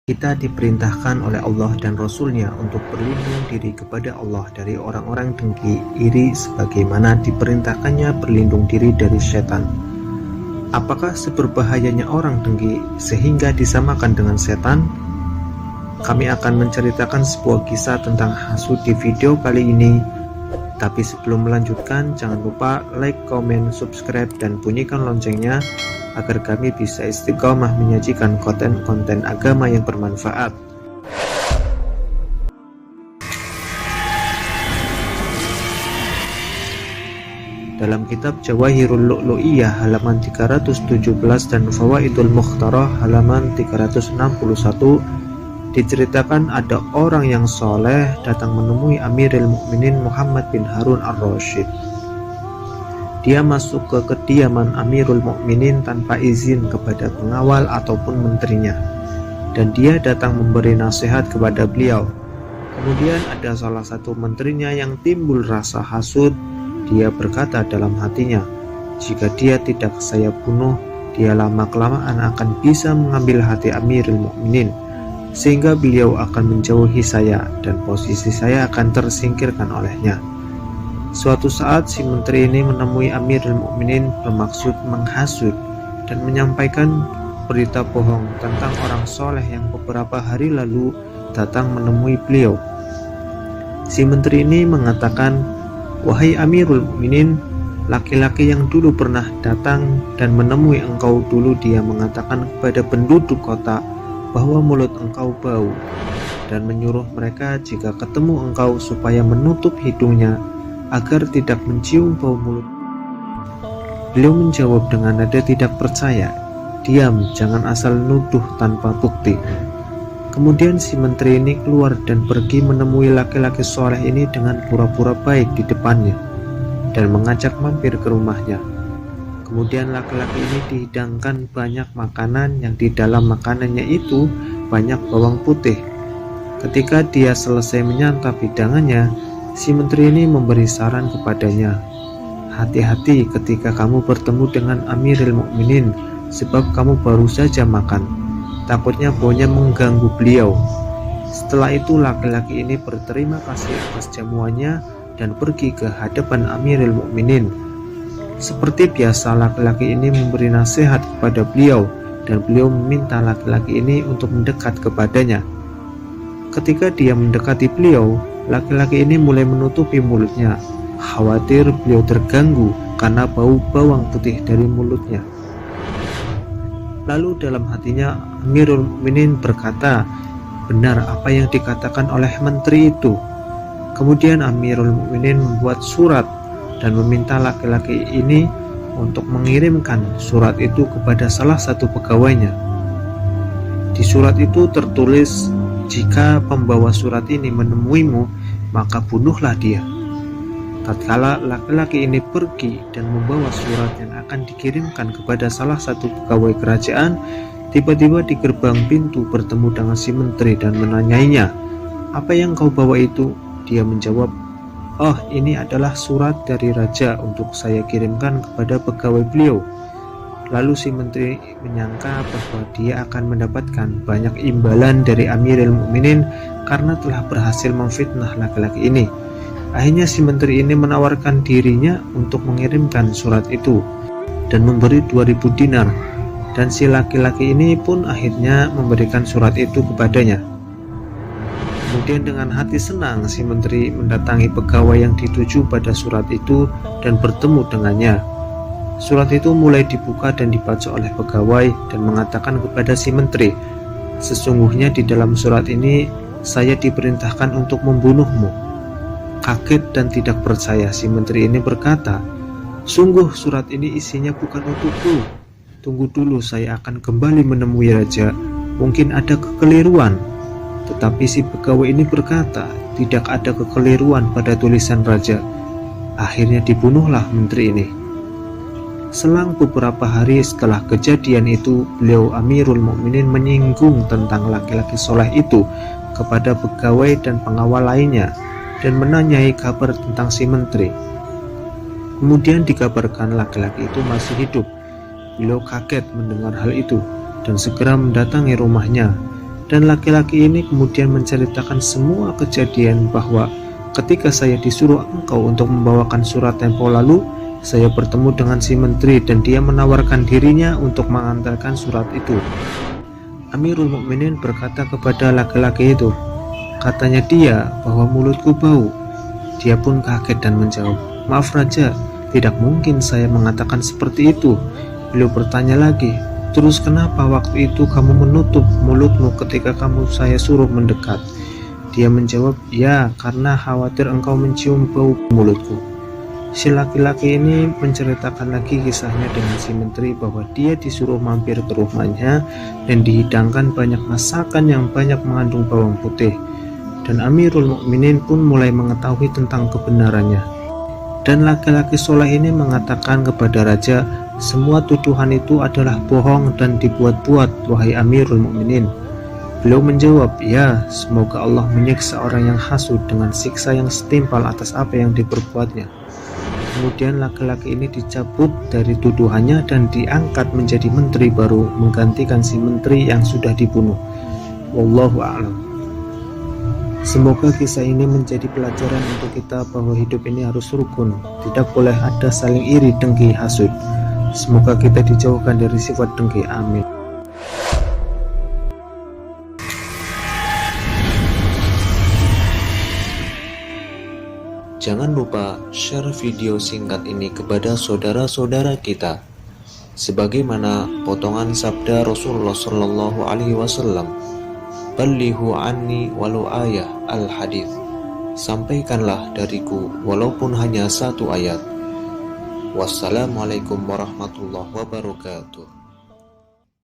Kita diperintahkan oleh Allah dan Rasul-Nya untuk berlindung diri kepada Allah dari orang-orang dengki, iri, sebagaimana diperintahkannya berlindung diri dari setan. Apakah seberbahayanya orang dengki sehingga disamakan dengan setan? Kami akan menceritakan sebuah kisah tentang hasud di video kali ini. Tapi sebelum melanjutkan, jangan lupa like, komen, subscribe, dan bunyikan loncengnya agar kami bisa istiqomah menyajikan konten-konten agama yang bermanfaat. Dalam kitab Jawahirul Lu'lu'iyah halaman 317 dan Fawaidul Mukhtarah halaman 361 diceritakan ada orang yang soleh datang menemui Amirul Mukminin Muhammad bin Harun ar-Rasyid. Dia masuk ke kediaman Amirul Mukminin tanpa izin kepada pengawal ataupun menterinya, dan dia datang memberi nasihat kepada beliau. Kemudian ada salah satu menterinya yang timbul rasa hasud. Dia berkata dalam hatinya, jika dia tidak saya bunuh, dia lama-kelamaan akan bisa mengambil hati Amirul Mukminin, sehingga beliau akan menjauhi saya dan posisi saya akan tersingkirkan olehnya. Suatu saat si menteri ini menemui Amirul Mukminin bermaksud menghasut dan menyampaikan berita bohong tentang orang soleh yang beberapa hari lalu datang menemui beliau. Si menteri ini mengatakan, wahai Amirul Mukminin, laki-laki yang dulu pernah datang dan menemui engkau dulu, dia mengatakan kepada penduduk kota bahwa mulut engkau bau dan menyuruh mereka jika ketemu engkau supaya menutup hidungnya agar tidak mencium bau mulut. Beliau menjawab dengan nada tidak percaya, diam, jangan asal nuduh tanpa bukti. Kemudian si menteri ini keluar dan pergi menemui laki-laki soleh ini dengan pura-pura baik di depannya dan mengajak mampir ke rumahnya. Kemudian laki-laki ini dihidangkan banyak makanan yang di dalam makanannya itu banyak bawang putih. Ketika dia selesai menyantap hidangannya, si menteri ini memberi saran kepadanya, hati-hati ketika kamu bertemu dengan Amirul Mukminin, sebab kamu baru saja makan, takutnya baunya mengganggu beliau. Setelah itu laki-laki ini berterima kasih atas jamuannya dan pergi ke hadapan Amirul Mukminin. Seperti biasa, laki-laki ini memberi nasihat kepada beliau dan beliau meminta laki-laki ini untuk mendekat kepadanya. Ketika dia mendekati beliau, laki-laki ini mulai menutupi mulutnya, khawatir beliau terganggu karena bau bawang putih dari mulutnya. Lalu dalam hatinya Amirul Mukminin berkata, benar apa yang dikatakan oleh menteri itu. Kemudian Amirul Mukminin membuat surat dan meminta laki-laki ini untuk mengirimkan surat itu kepada salah satu pegawainya. Di surat itu tertulis, jika pembawa surat ini menemuimu, maka bunuhlah dia. Tatkala laki-laki ini pergi dan membawa surat yang akan dikirimkan kepada salah satu pegawai kerajaan, tiba-tiba di gerbang pintu bertemu dengan si menteri dan menanyainya, apa yang kau bawa itu? Dia menjawab, oh, ini adalah surat dari raja untuk saya kirimkan kepada pegawai beliau. Lalu si menteri menyangka bahwa dia akan mendapatkan banyak imbalan dari Amirul Mukminin karena telah berhasil memfitnah laki-laki ini. Akhirnya si menteri ini menawarkan dirinya untuk mengirimkan surat itu dan memberi 2000 dinar, dan si laki-laki ini pun akhirnya memberikan surat itu kepadanya. Kemudian dengan hati senang si menteri mendatangi pegawai yang dituju pada surat itu dan bertemu dengannya. Surat itu mulai dibuka dan dibaca oleh pegawai dan mengatakan kepada si menteri, sesungguhnya di dalam surat ini saya diperintahkan untuk membunuhmu. Kaget dan tidak percaya, si menteri ini berkata, sungguh surat ini isinya bukan untukku. Tunggu dulu, saya akan kembali menemui raja, mungkin ada kekeliruan. Tetapi si pegawai ini berkata, tidak ada kekeliruan pada tulisan raja. Akhirnya dibunuhlah menteri ini. Selang beberapa hari setelah kejadian itu, beliau Amirul Mukminin menyinggung tentang laki-laki soleh itu kepada pegawai dan pengawal lainnya dan menanyai kabar tentang si menteri. Kemudian dikabarkan laki-laki itu masih hidup. Beliau kaget mendengar hal itu dan segera mendatangi rumahnya. Dan laki-laki ini kemudian menceritakan semua kejadian bahwa ketika saya disuruh engkau untuk membawakan surat tempo lalu, saya bertemu dengan si menteri dan dia menawarkan dirinya untuk mengantarkan surat itu. Amirul Mukminin berkata kepada laki-laki itu, katanya dia bahwa mulutku bau. Dia pun kaget dan menjawab, maaf Raja, tidak mungkin saya mengatakan seperti itu. Beliau bertanya lagi, terus kenapa waktu itu kamu menutup mulutmu ketika saya suruh mendekat? Dia menjawab, ya karena khawatir engkau mencium bau mulutku. Si laki-laki ini menceritakan lagi kisahnya dengan si menteri bahwa dia disuruh mampir ke rumahnya dan dihidangkan banyak masakan yang banyak mengandung bawang putih. Dan Amirul Mukminin pun mulai mengetahui tentang kebenarannya. Dan laki-laki soleh ini mengatakan kepada raja, semua tuduhan itu adalah bohong dan dibuat-buat, wahai Amirul Mukminin. Beliau menjawab, ya, semoga Allah menyiksa orang yang hasud dengan siksa yang setimpal atas apa yang diperbuatnya. Kemudian laki-laki ini dicabut dari tuduhannya dan diangkat menjadi menteri baru, menggantikan si menteri yang sudah dibunuh. Wallahu a'lam. Semoga kisah ini menjadi pelajaran untuk kita bahwa hidup ini harus rukun, tidak boleh ada saling iri, dengki, hasud. Semoga kita dijauhkan dari sifat dengki. Amin. Jangan lupa share video singkat ini kepada saudara-saudara kita, sebagaimana potongan sabda Rasulullah Shallallahu Alaihi Wasallam, "Ballighu anni walau ayah al-hadits." Sampaikanlah dariku walaupun hanya satu ayat. Wassalamualaikum warahmatullahi wabarakatuh.